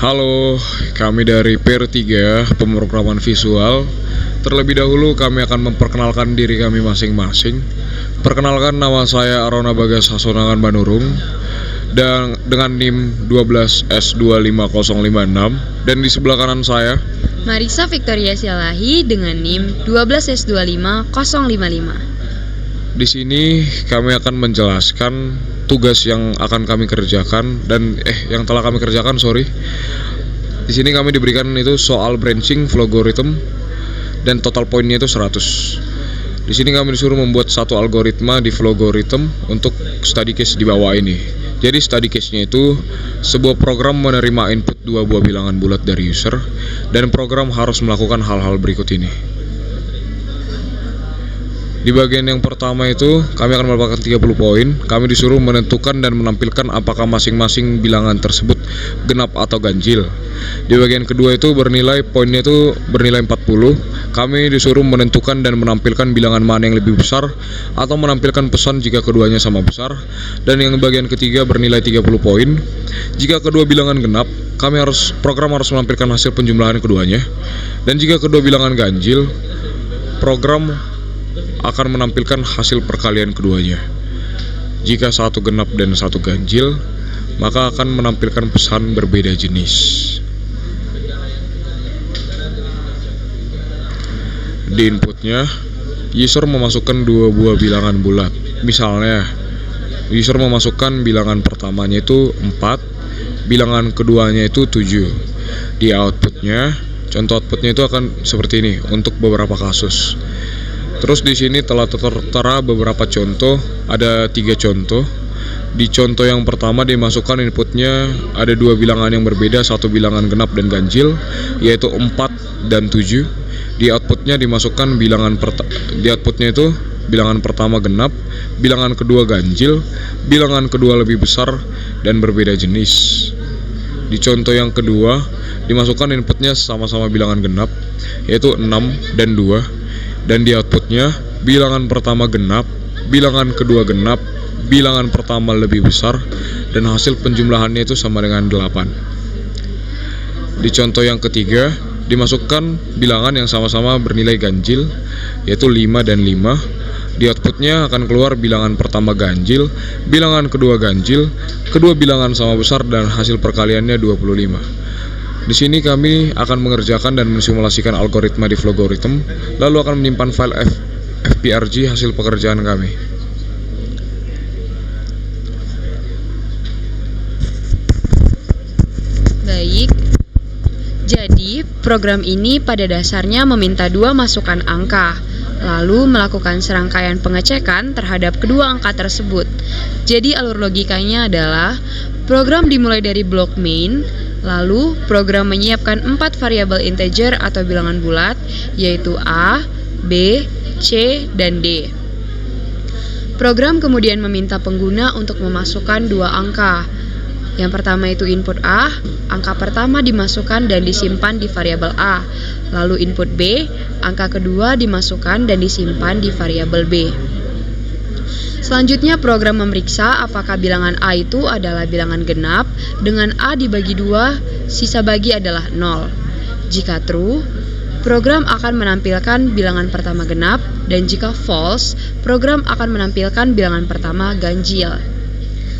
Halo, kami dari PR3 Pemrograman Visual. Terlebih dahulu kami akan memperkenalkan diri kami masing-masing. Perkenalkan, nama saya Arona Bagas Hasonangan Manurung dan dengan NIM 12S25056, dan di sebelah kanan saya Marisa Victoria Sialahi dengan NIM 12S25055. Di sini kami akan menjelaskan tugas yang akan kami kerjakan yang telah kami kerjakan. Di sini kami diberikan itu soal branching Flowgorithm dan total poinnya itu 100. Di sini kami disuruh membuat satu algoritma di Flowgorithm untuk study case di bawah ini. Jadi study case-nya itu sebuah program menerima input dua buah bilangan bulat dari user, dan program harus melakukan hal-hal berikut ini. Di bagian yang pertama itu kami akan mendapatkan 30 poin. Kami disuruh menentukan dan menampilkan apakah masing-masing bilangan tersebut genap atau ganjil. Di bagian kedua itu poinnya itu bernilai 40. Kami disuruh menentukan dan menampilkan bilangan mana yang lebih besar atau menampilkan pesan jika keduanya sama besar. Dan yang bagian ketiga bernilai 30 poin. Jika kedua bilangan genap, program harus menampilkan hasil penjumlahan keduanya. Dan jika kedua bilangan ganjil, program akan menampilkan hasil perkalian keduanya. Jika satu genap dan satu ganjil, maka akan menampilkan pesan berbeda jenis. Di inputnya, user memasukkan dua buah bilangan bulat. Misalnya, user memasukkan bilangan pertamanya itu 4, bilangan keduanya itu 7. Di outputnya, contoh outputnya itu akan seperti ini untuk beberapa kasus. Terus di sini telah tertera beberapa contoh, ada 3 contoh. Di contoh yang pertama dimasukkan inputnya ada dua bilangan yang berbeda, satu bilangan genap dan ganjil, yaitu 4 dan 7. Di outputnya dimasukkan bilangan pertama genap, bilangan kedua ganjil, bilangan kedua lebih besar dan berbeda jenis. Di contoh yang kedua dimasukkan inputnya sama-sama bilangan genap, yaitu 6 dan 2. Dan di outputnya bilangan pertama genap, bilangan kedua genap, bilangan pertama lebih besar, dan hasil penjumlahannya itu sama dengan 8. Di contoh yang ketiga dimasukkan bilangan yang sama-sama bernilai ganjil, yaitu 5 dan 5. Di outputnya akan keluar bilangan pertama ganjil, bilangan kedua ganjil, kedua bilangan sama besar, dan hasil perkaliannya 25. Di sini kami akan mengerjakan dan mensimulasikan algoritma di Flowgorithm, lalu akan menyimpan file FPRG hasil pekerjaan kami. Baik, jadi program ini pada dasarnya meminta dua masukan angka, lalu melakukan serangkaian pengecekan terhadap kedua angka tersebut. Jadi alur logikanya adalah program dimulai dari blok main, lalu program menyiapkan 4 variabel integer atau bilangan bulat, yaitu A, B, C, dan D. Program kemudian meminta pengguna untuk memasukkan dua angka. Yang pertama itu input A, angka pertama dimasukkan dan disimpan di variabel A. Lalu input B, angka kedua dimasukkan dan disimpan di variabel B. Selanjutnya program memeriksa apakah bilangan A itu adalah bilangan genap dengan A dibagi 2, sisa bagi adalah 0. Jika true, program akan menampilkan bilangan pertama genap, dan jika false, program akan menampilkan bilangan pertama ganjil.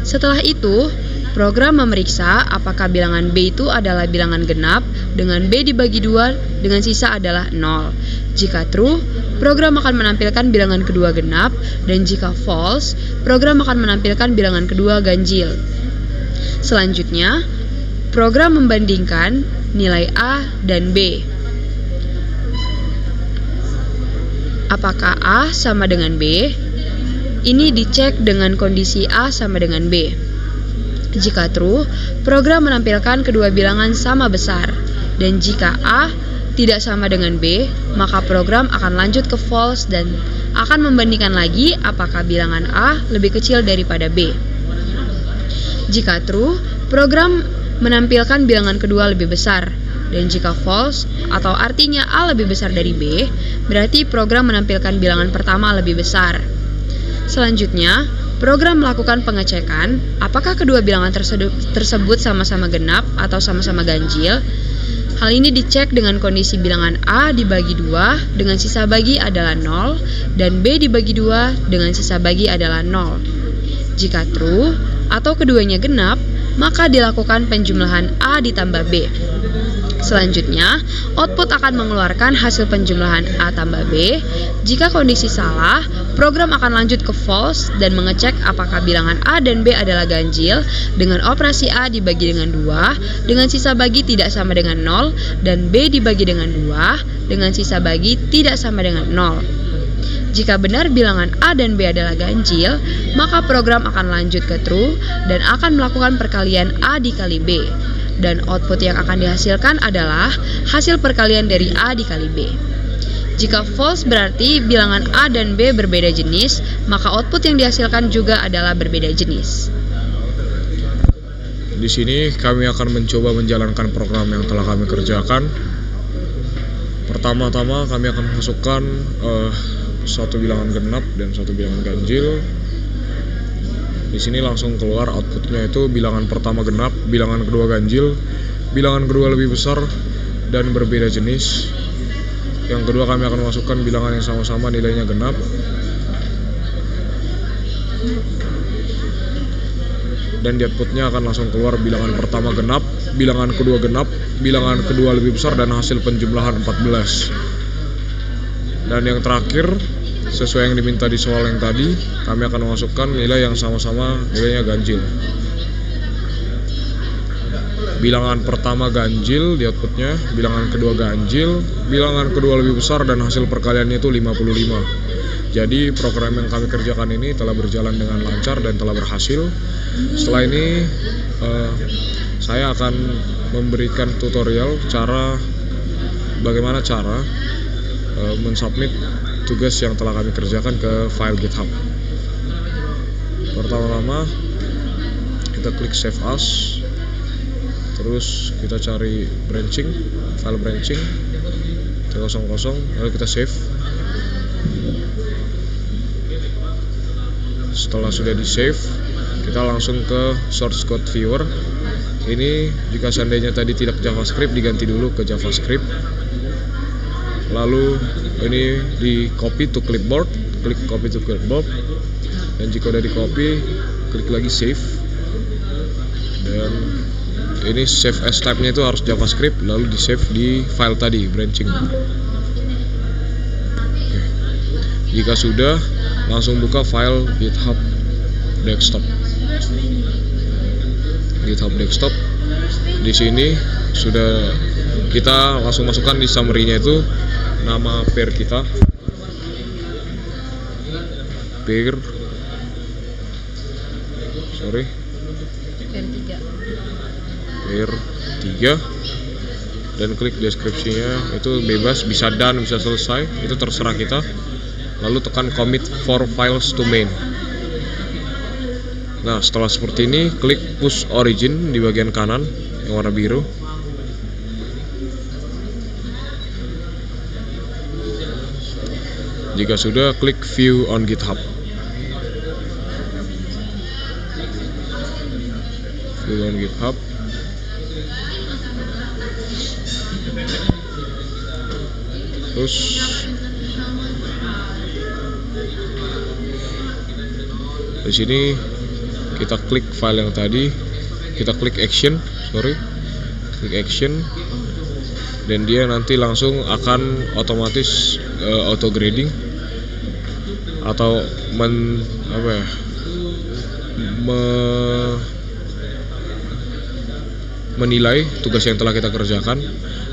Setelah itu, program memeriksa apakah bilangan B itu adalah bilangan genap dengan B dibagi 2 dengan sisa adalah 0. Jika true, program akan menampilkan bilangan kedua genap, dan jika false, program akan menampilkan bilangan kedua ganjil. Selanjutnya, program membandingkan nilai A dan B. Apakah A sama dengan B? Ini dicek dengan kondisi A sama dengan B. Jika true, program menampilkan kedua bilangan sama besar, dan jika A tidak sama dengan B, maka program akan lanjut ke false dan akan membandingkan lagi apakah bilangan A lebih kecil daripada B. Jika true, program menampilkan bilangan kedua lebih besar, dan jika false atau artinya A lebih besar dari B, berarti program menampilkan bilangan pertama lebih besar. Selanjutnya, program melakukan pengecekan apakah kedua bilangan tersebut sama-sama genap atau sama-sama ganjil. Hal ini dicek dengan kondisi bilangan A dibagi 2 dengan sisa bagi adalah 0 dan B dibagi 2 dengan sisa bagi adalah 0. Jika true atau keduanya genap, maka dilakukan penjumlahan A ditambah B. Selanjutnya, output akan mengeluarkan hasil penjumlahan A tambah B. Jika kondisi salah, program akan lanjut ke false dan mengecek apakah bilangan A dan B adalah ganjil dengan operasi A dibagi dengan 2 dengan sisa bagi tidak sama dengan 0 dan B dibagi dengan 2 dengan sisa bagi tidak sama dengan 0. Jika benar bilangan A dan B adalah ganjil, maka program akan lanjut ke true dan akan melakukan perkalian A dikali B. Dan output yang akan dihasilkan adalah hasil perkalian dari A dikali B. Jika false berarti bilangan A dan B berbeda jenis, maka output yang dihasilkan juga adalah berbeda jenis. Di sini kami akan mencoba menjalankan program yang telah kami kerjakan. Pertama-tama kami akan masukkan satu bilangan genap dan satu bilangan ganjil. Di sini langsung keluar outputnya itu bilangan pertama genap, bilangan kedua ganjil, bilangan kedua lebih besar dan berbeda jenis. Yang kedua kami akan masukkan bilangan yang sama-sama nilainya genap. Dan di outputnya akan langsung keluar bilangan pertama genap, bilangan kedua genap, bilangan kedua lebih besar dan hasil penjumlahan 14. Dan yang terakhir, sesuai yang diminta di soal yang tadi, kami akan memasukkan nilai yang sama-sama nilainya ganjil. Bilangan pertama ganjil di outputnya, bilangan kedua ganjil, bilangan kedua lebih besar dan hasil perkaliannya itu 55. Jadi program yang kami kerjakan ini telah berjalan dengan lancar dan telah berhasil. Setelah ini saya akan memberikan tutorial bagaimana cara mensubmit tugas yang telah kami kerjakan ke file GitHub. Pertama-tama kita klik Save As, terus kita cari branching, file branching T00, lalu kita save. Setelah sudah di save, kita langsung ke source code viewer. Ini jika seandainya tadi tidak JavaScript, diganti dulu ke JavaScript. Lalu ini di copy to clipboard, klik copy to clipboard, dan jika udah di copy, klik lagi save. Dan ini save as type-nya itu harus JavaScript, lalu di save di file tadi branching. Oke. Jika sudah, langsung buka file GitHub desktop. GitHub desktop. Di sini sudah kita langsung masukkan di summary-nya itu nama pair kita, pair 3, dan klik deskripsinya itu bebas, bisa done, bisa selesai, itu terserah kita. Lalu tekan commit for files to main. Nah, setelah seperti ini, klik push origin di bagian kanan yang warna biru. Jika sudah, klik view on GitHub. View on GitHub. Terus di sini kita klik file yang tadi, kita klik action, klik action, dan dia nanti langsung akan otomatis auto grading atau menilai tugas yang telah kita kerjakan.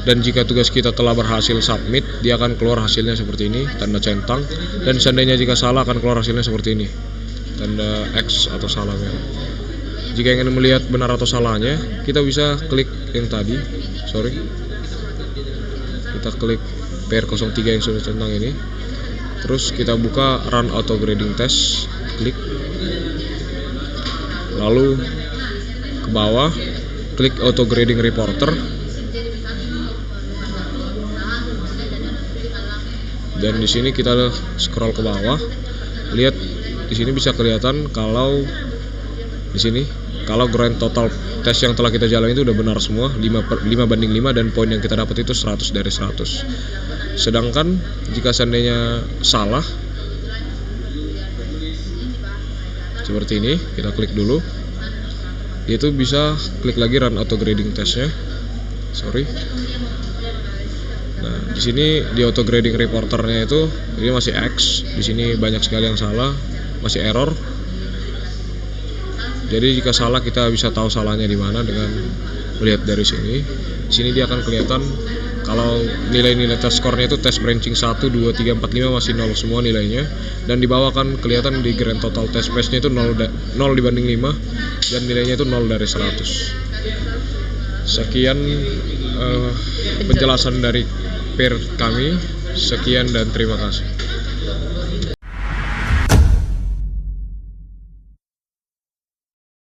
Dan jika tugas kita telah berhasil submit, dia akan keluar hasilnya seperti ini, tanda centang. Dan seandainya jika salah, akan keluar hasilnya seperti ini, tanda X atau salah merah. Jika ingin melihat benar atau salahnya, kita bisa klik yang tadi, kita klik PR03 yang sudah centang ini. Terus kita buka run auto grading test, klik. Lalu ke bawah, klik auto grading reporter. Dan di sini kita scroll ke bawah, lihat Di sini bisa kelihatan kalau di sini kalau grand total tes yang telah kita jalani itu udah benar semua, 5/5 dan poin yang kita dapat itu 100 dari 100. Sedangkan jika seandainya salah seperti ini, kita klik dulu. Itu bisa klik lagi run auto grading testnya. Nah, di sini di auto grading reporternya itu ini masih X. Di sini banyak sekali yang salah, masih error. Jadi jika salah kita bisa tahu salahnya di mana dengan melihat dari sini. Di sini dia akan kelihatan kalau nilai-nilai tes skornya itu tes branching 1, 2, 3, 4, 5 masih 0 semua nilainya. Dan di bawah kan kelihatan di grand total test pass-nya itu 0 dibanding 5 dan nilainya itu 0 dari 100. Sekian penjelasan dari peer kami. Sekian dan terima kasih.